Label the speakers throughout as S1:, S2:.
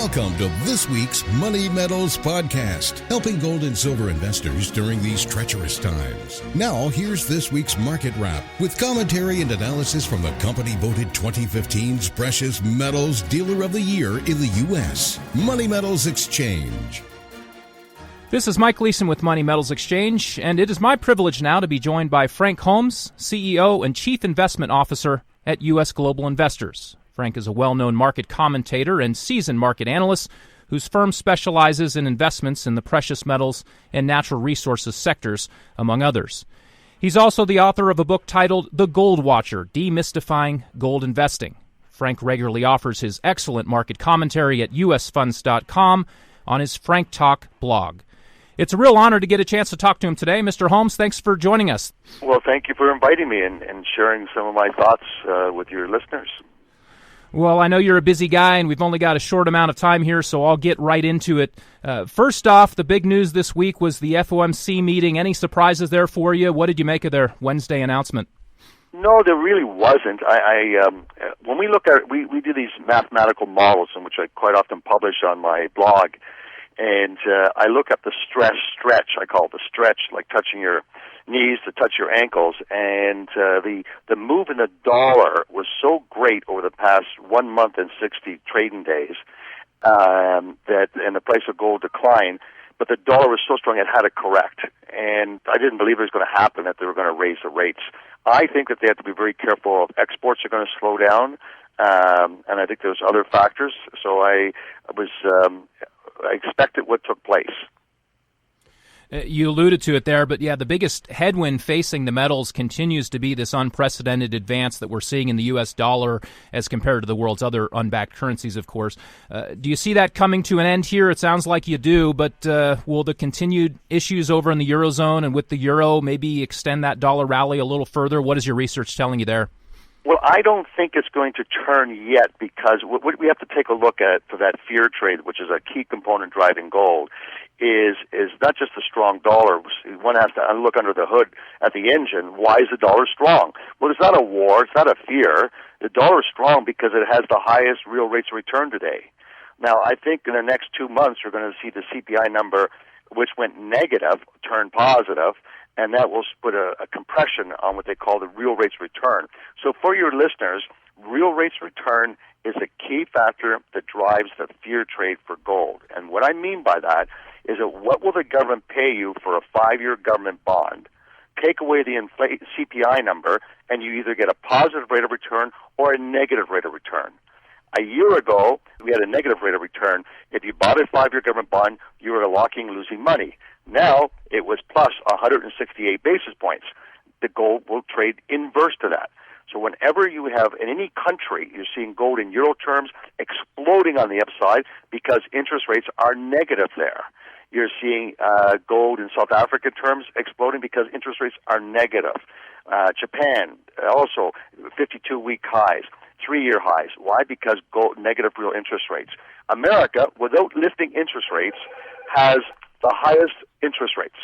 S1: Welcome to this week's Money Metals podcast, helping gold and silver investors during these treacherous times. Now, here's this week's market wrap with commentary and analysis from the company voted 2015's Precious Metals Dealer of the Year in the U.S., Money Metals Exchange.
S2: This is Mike Leeson with Money Metals Exchange, and it is my privilege now to be joined by Frank Holmes, CEO and Chief Investment Officer at U.S. Global Investors. Frank is a well-known market commentator and seasoned market analyst whose firm specializes in investments in the precious metals and natural resources sectors, among others. He's also the author of a book titled The Gold Watcher, Demystifying Gold Investing. Frank regularly offers his excellent market commentary at usfunds.com on his Frank Talk blog. It's a real honor to get a chance to talk to him today. Mr. Holmes, thanks for joining us.
S3: Well, thank you for inviting me and sharing some of my thoughts with your listeners.
S2: Well, I know you're a busy guy, and we've only got a short amount of time here, so I'll get right into it. First off, the big news this week was the FOMC meeting. Any surprises there for you? What did you make of their Wednesday announcement?
S3: No, there really wasn't. When we look at we do these mathematical models, in which I quite often publish on my blog, and I look at the stretch. I call it the stretch, like touching your knees to touch your ankles, and the move in the dollar was so great over the past 1 month and 60 trading days and the price of gold declined, but the dollar was so strong it had to correct, and I didn't believe it was going to happen, that they were going to raise the rates. I think that they have to be very careful. Exports are going to slow down, and I think there's other factors, so I expected what took place.
S2: You alluded to it there, but yeah, the biggest headwind facing the metals continues to be this unprecedented advance that we're seeing in the U.S. dollar as compared to the world's other unbacked currencies, of course. Do you see that coming to an end here? It sounds like you do, but will the continued issues over in the Eurozone and with the euro maybe extend that dollar rally a little further? What is your research telling you there?
S3: Well, I don't think it's going to turn yet, because what we have to take a look at for that fear trade, which is a key component driving gold, is not just the strong dollar. One has to look under the hood at the engine. Why is the dollar strong? Well, it's not a war. It's not a fear. The dollar is strong because it has the highest real rates of return today. Now, I think in the next 2 months, we're going to see the CPI number, which went negative, turn positive, and that will put a compression on what they call the real rates of return. So for your listeners, real rates of return is a key factor that drives the fear trade for gold. And what I mean by that is that what will the government pay you for a 5-year government bond? Take away the CPI number, and you either get a positive rate of return or a negative rate of return. A year ago, we had a negative rate of return. If you bought a 5-year government bond, you were locking, losing money. Now, it was plus 168 basis points. The gold will trade inverse to that. So whenever you have, in any country, you're seeing gold in euro terms exploding on the upside because interest rates are negative there. You're seeing gold in South African terms exploding because interest rates are negative. Japan, also 52-week highs, 3-year highs. Why? Because gold, negative real interest rates. America, without lifting interest rates, has the highest interest rates.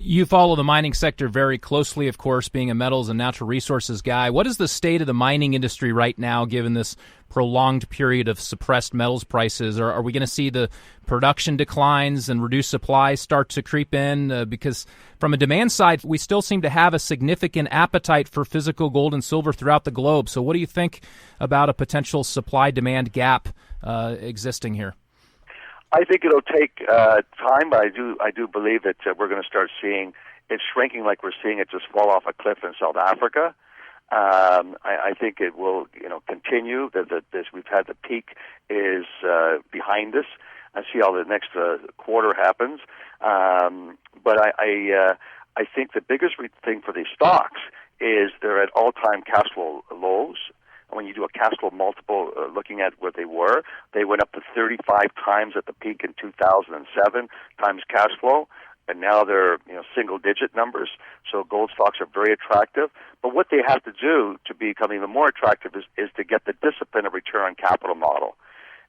S2: You follow the mining sector very closely, of course, being a metals and natural resources guy. What is the state of the mining industry right now, given this prolonged period of suppressed metals prices? Are we going to see the production declines and reduced supply start to creep in? Because from a demand side, we still seem to have a significant appetite for physical gold and silver throughout the globe. So what do you think about a potential supply-demand gap existing here?
S3: I think it'll take time, but I do believe that we're going to start seeing it shrinking, like we're seeing it just fall off a cliff in South Africa. I think it will, continue. This we've had the peak is behind us. I see how the next quarter happens, but I think the biggest thing for these stocks is they're at all-time cash flow lows. When you do a cash flow multiple, looking at what they went up to 35 times at the peak in 2007 times cash flow, and now they're single-digit numbers. So gold stocks are very attractive. But what they have to do to become even more attractive is to get the discipline of return on capital model.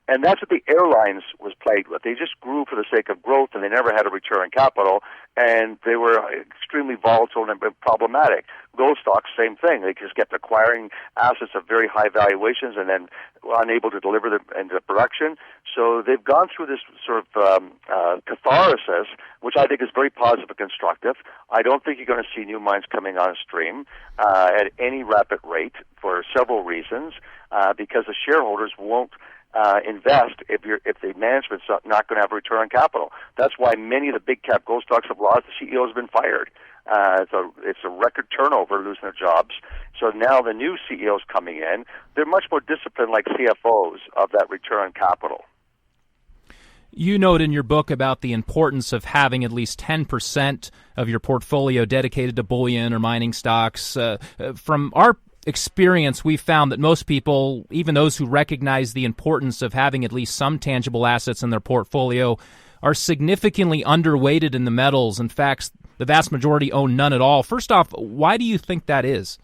S3: And that's what the airlines was plagued with. They just grew for the sake of growth, and they never had a return on capital. and they were extremely volatile and problematic. Gold stocks, same thing. They just kept acquiring assets of very high valuations and then were unable to deliver them into production. So they've gone through this sort of catharsis, which I think is very positive and constructive. I don't think you're going to see new mines coming on stream at any rapid rate for several reasons, because the shareholders won't invest if the management's not going to have a return on capital. That's why many of the big cap gold stocks have lost. The CEOs have been fired. It's a record turnover, losing their jobs. So now the new CEOs coming in, they're much more disciplined, like CFOs, of that return on capital.
S2: You note in your book about the importance of having at least 10% of your portfolio dedicated to bullion or mining stocks. From our experience, we've found that most people, even those who recognize the importance of having at least some tangible assets in their portfolio, are significantly underweighted in the metals. In fact, the vast majority own none at all. First off, why do you think that is?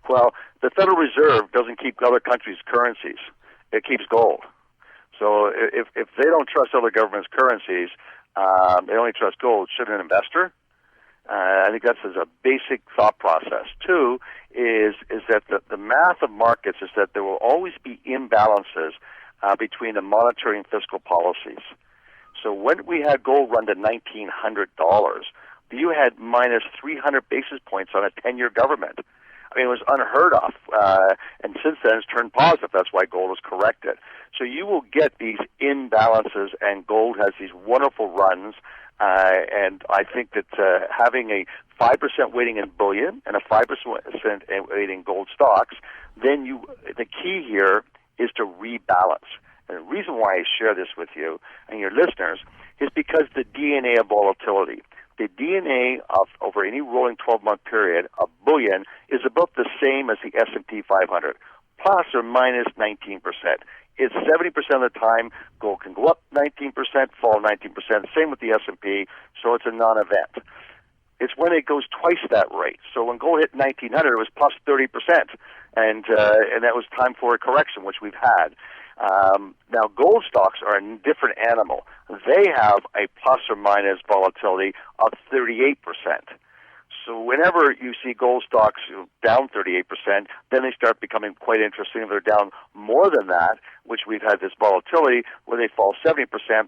S3: Well, the Federal Reserve doesn't keep other countries' currencies. It keeps gold. So if they don't trust other governments' currencies, they only trust gold. Should an investor? I think that's a basic thought process. Two is that the math of markets is that there will always be imbalances between the monetary and fiscal policies. So when we had gold run to $1,900, you had minus 300 basis points on a 10-year government. I mean, it was unheard of, and since then it's turned positive. That's why gold has corrected. So you will get these imbalances, and gold has these wonderful runs, and I think that having a 5% weighting in bullion and a 5% weighting in gold stocks, then the key here is to rebalance. And the reason why I share this with you and your listeners is because the DNA of volatility. The DNA of over any rolling 12-month period of bullion is about the same as the S&P 500, plus or minus 19%. It's 70% of the time gold can go up 19%, fall 19%. Same with the S&P, so it's a non-event. It's when it goes twice that rate. So when gold hit 1900, it was plus 30%, and that was time for a correction, which we've had. Now, gold stocks are a different animal. They have a plus or minus volatility of 38%. So whenever you see gold stocks down 38%, then they start becoming quite interesting. If they're down more than that, which we've had this volatility, where they fall 70%,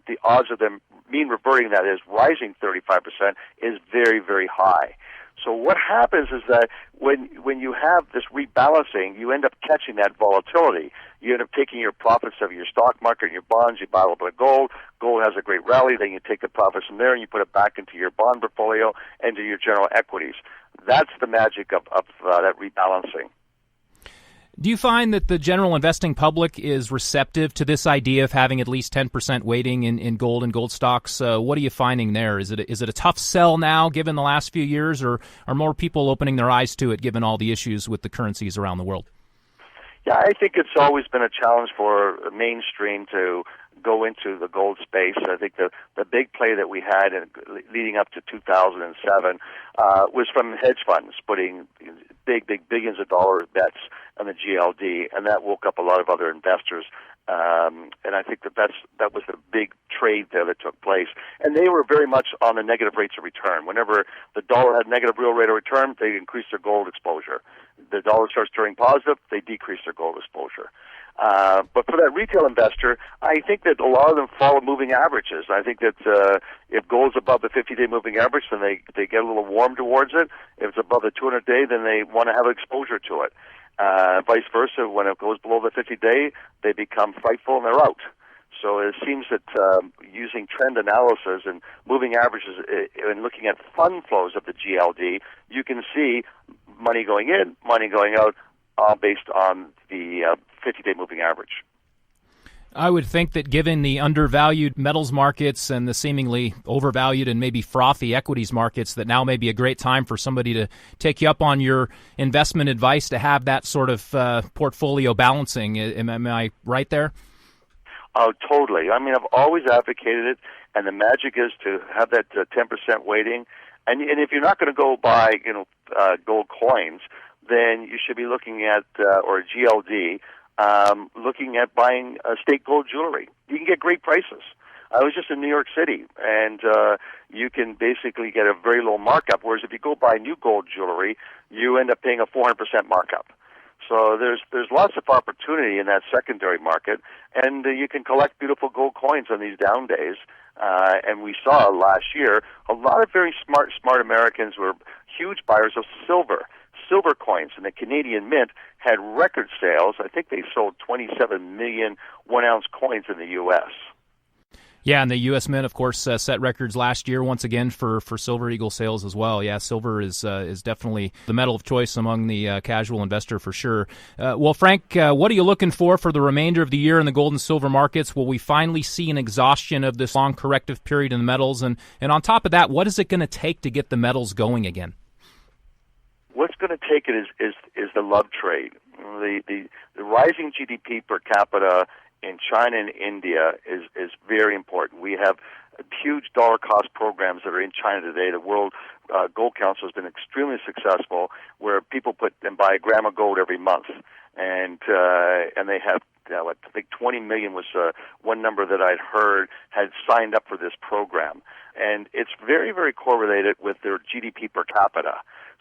S3: the odds of them mean reverting, that is, rising 35%, is very, very high. So what happens is that when you have this rebalancing, you end up catching that volatility. You end up taking your profits of your stock market and your bonds, you buy a little bit of gold. Gold has a great rally, then you take the profits from there and you put it back into your bond portfolio and to your general equities. That's the magic of that rebalancing.
S2: Do you find that the general investing public is receptive to this idea of having at least 10% weighting in gold and gold stocks? What are you finding there? Is it a tough sell now, given the last few years, or are more people opening their eyes to it, given all the issues with the currencies around the world?
S3: Yeah, I think it's always been a challenge for mainstream to go into the gold space. I think the big play that we had leading up to 2007 was from hedge funds putting big billions of dollar bets on the GLD, and that woke up a lot of other investors. And I think that was the big trade there that took place. And they were very much on the negative rates of return. Whenever the dollar had negative real rate of return, they increased their gold exposure. The dollar starts turning positive, they decrease their gold exposure. But for that retail investor, I think that a lot of them follow moving averages. I think that if gold's above the 50-day moving average, then they get a little warm towards it. If it's above the 200-day, then they want to have exposure to it. Vice versa, when it goes below the 50-day, they become frightful and they're out. So it seems that using trend analysis and moving averages and looking at fund flows of the GLD, you can see money going in, money going out, all based on the 50-day moving average.
S2: I would think that given the undervalued metals markets and the seemingly overvalued and maybe frothy equities markets, that now may be a great time for somebody to take you up on your investment advice to have that sort of portfolio balancing. Am I right there?
S3: Oh, totally. I mean, I've always advocated it, and the magic is to have that 10% weighting. And if you're not going to go buy, gold coins, then you should be looking at, or GLD, looking at buying state gold jewelry. You can get great prices. I was just in New York City, and you can basically get a very low markup, whereas if you go buy new gold jewelry, you end up paying a 400% markup. So there's lots of opportunity in that secondary market, and you can collect beautiful gold coins on these down days. And we saw last year a lot of very smart Americans were huge buyers of silver coins, and the Canadian Mint had record sales. I think they sold 27 million 1-ounce coins in the U.S.
S2: Yeah, and the U.S. Mint, of course, set records last year once again for Silver Eagle sales as well. Yeah, silver is definitely the metal of choice among the casual investor for sure. Well, Frank, what are you looking for the remainder of the year in the gold and silver markets? Will we finally see an exhaustion of this long corrective period in the metals? And on top of that, what is it going to take to get the metals going again?
S3: What's going to take it is the love trade. The rising GDP per capita in China and India is very important. We have huge dollar cost programs that are in China today. The World Gold Council has been extremely successful, where people put and buy a gram of gold every month, and they have I think 20 million was one number that I'd heard had signed up for this program, and it's very, very correlated with their GDP per capita.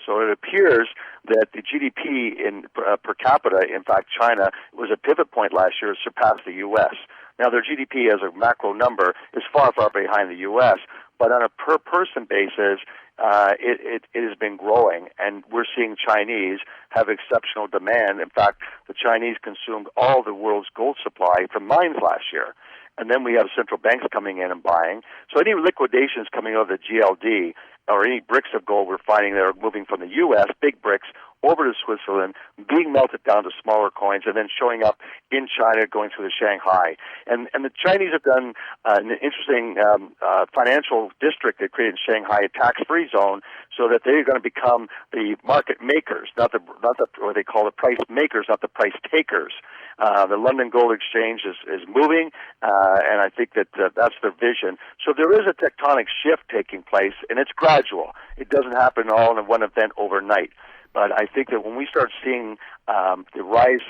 S3: So it appears that the GDP per capita, in fact, China was a pivot point last year, surpassed the U.S. Now, their GDP as a macro number is far, far behind the U.S., but on a per-person basis, it has been growing, and we're seeing Chinese have exceptional demand. In fact, the Chinese consumed all the world's gold supply from mines last year. And then we have central banks coming in and buying. So any liquidations coming out of the GLD or any bricks of gold we're finding that are moving from the U.S., big bricks, over to Switzerland, being melted down to smaller coins, and then showing up in China, going through the Shanghai. And the Chinese have done an interesting financial district they created in Shanghai, a tax-free zone, so that they're going to become the market makers, not the what they call the price makers, not the price takers. The London Gold Exchange is moving, and I think that that's their vision. So there is a tectonic shift taking place, and it's gradual. It doesn't happen all in one event overnight. But I think that when we start seeing the rise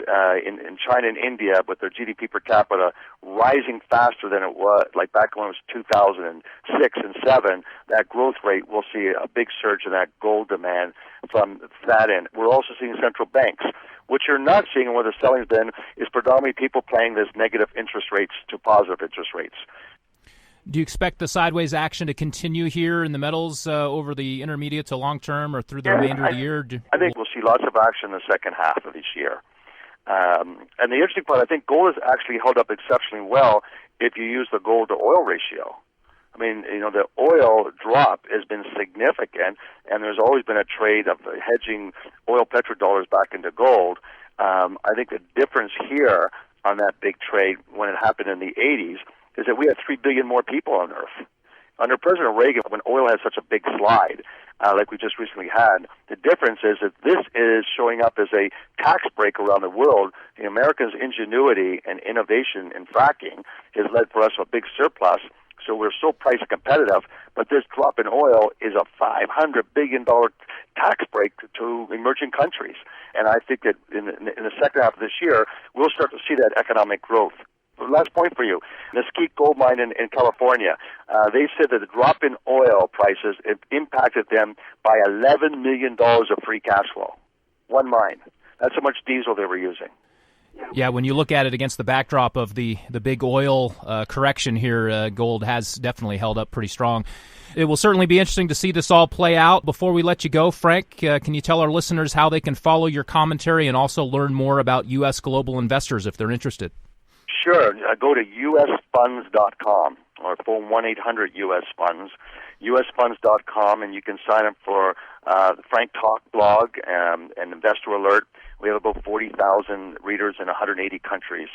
S3: in China and India with their GDP per capita rising faster than it was, like back when it was 2006 and 7, that growth rate, we'll see a big surge in that gold demand from that end. We're also seeing central banks. What you're not seeing and where the selling's been is predominantly people playing this negative interest rates to positive interest rates.
S2: Do you expect the sideways action to continue here in the metals over the intermediate to long term or through the remainder of the year?
S3: I think we'll see lots of action in the second half of this year. And the interesting part, I think gold has actually held up exceptionally well if you use the gold to oil ratio. I mean, the oil drop has been significant, and there's always been a trade of hedging oil petrodollars back into gold. I think the difference here on that big trade when it happened in the 80s is that we had 3 billion more people on Earth. Under President Reagan, when oil had such a big slide, like we just recently had, the difference is that this is showing up as a tax break around the world. The Americans' ingenuity and innovation in fracking has led for us to a big surplus, so we're so price competitive, but this drop in oil is a $500 billion tax break to emerging countries. And I think that in the second half of this year, we'll start to see that economic growth. Last point for you. Mesquite Gold Mine in California, they said that the drop in oil prices impacted them by $11 million of free cash flow. One mine. That's how much diesel they were using.
S2: Yeah, when you look at it against the backdrop of the big oil correction here, gold has definitely held up pretty strong. It will certainly be interesting to see this all play out. Before we let you go, Frank, can you tell our listeners how they can follow your commentary and also learn more about U.S. global investors if they're interested?
S3: Sure. Go to usfunds.com or phone 1-800-US-FUNDS, usfunds.com, and you can sign up for the Frank Talk blog and Investor Alert. We have about 40,000 readers in 180 countries.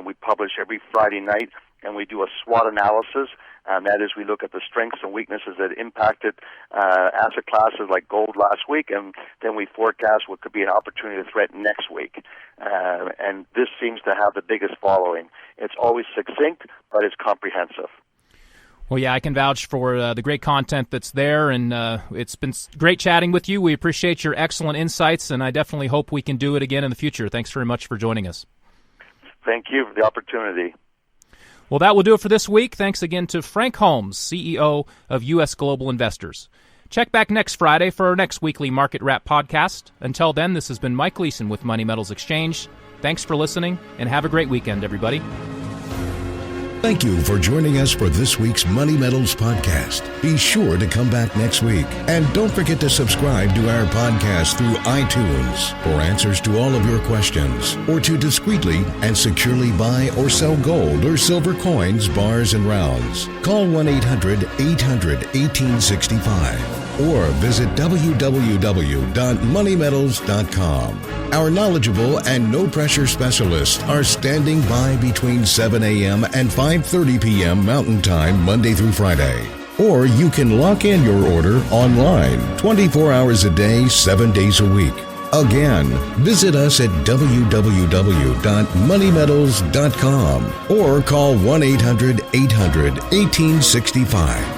S3: We publish every Friday night, and we do a SWOT analysis. That is, we look at the strengths and weaknesses that impacted asset classes like gold last week, and then we forecast what could be an opportunity to threat next week. And this seems to have the biggest following. It's always succinct, but it's comprehensive.
S2: Well, yeah, I can vouch for the great content that's there, and it's been great chatting with you. We appreciate your excellent insights, and I definitely hope we can do it again in the future. Thanks very much for joining us.
S3: Thank you for the opportunity.
S2: Well, that will do it for this week. Thanks again to Frank Holmes, CEO of U.S. Global Investors. Check back next Friday for our next weekly Market Wrap podcast. Until then, this has been Mike Leeson with Money Metals Exchange. Thanks for listening, and have a great weekend, everybody.
S1: Thank you for joining us for this week's Money Metals podcast. Be sure to come back next week. And don't forget to subscribe to our podcast through iTunes for answers to all of your questions, or to discreetly and securely buy or sell gold or silver coins, bars, and rounds. Call 1-800-800-1865 or visit www.moneymetals.com. Our knowledgeable and no-pressure specialists are standing by between 7 a.m. and 5:30 p.m. Mountain Time, Monday through Friday. Or you can lock in your order online 24 hours a day, 7 days a week. Again, visit us at www.moneymetals.com or call 1-800-800-1865.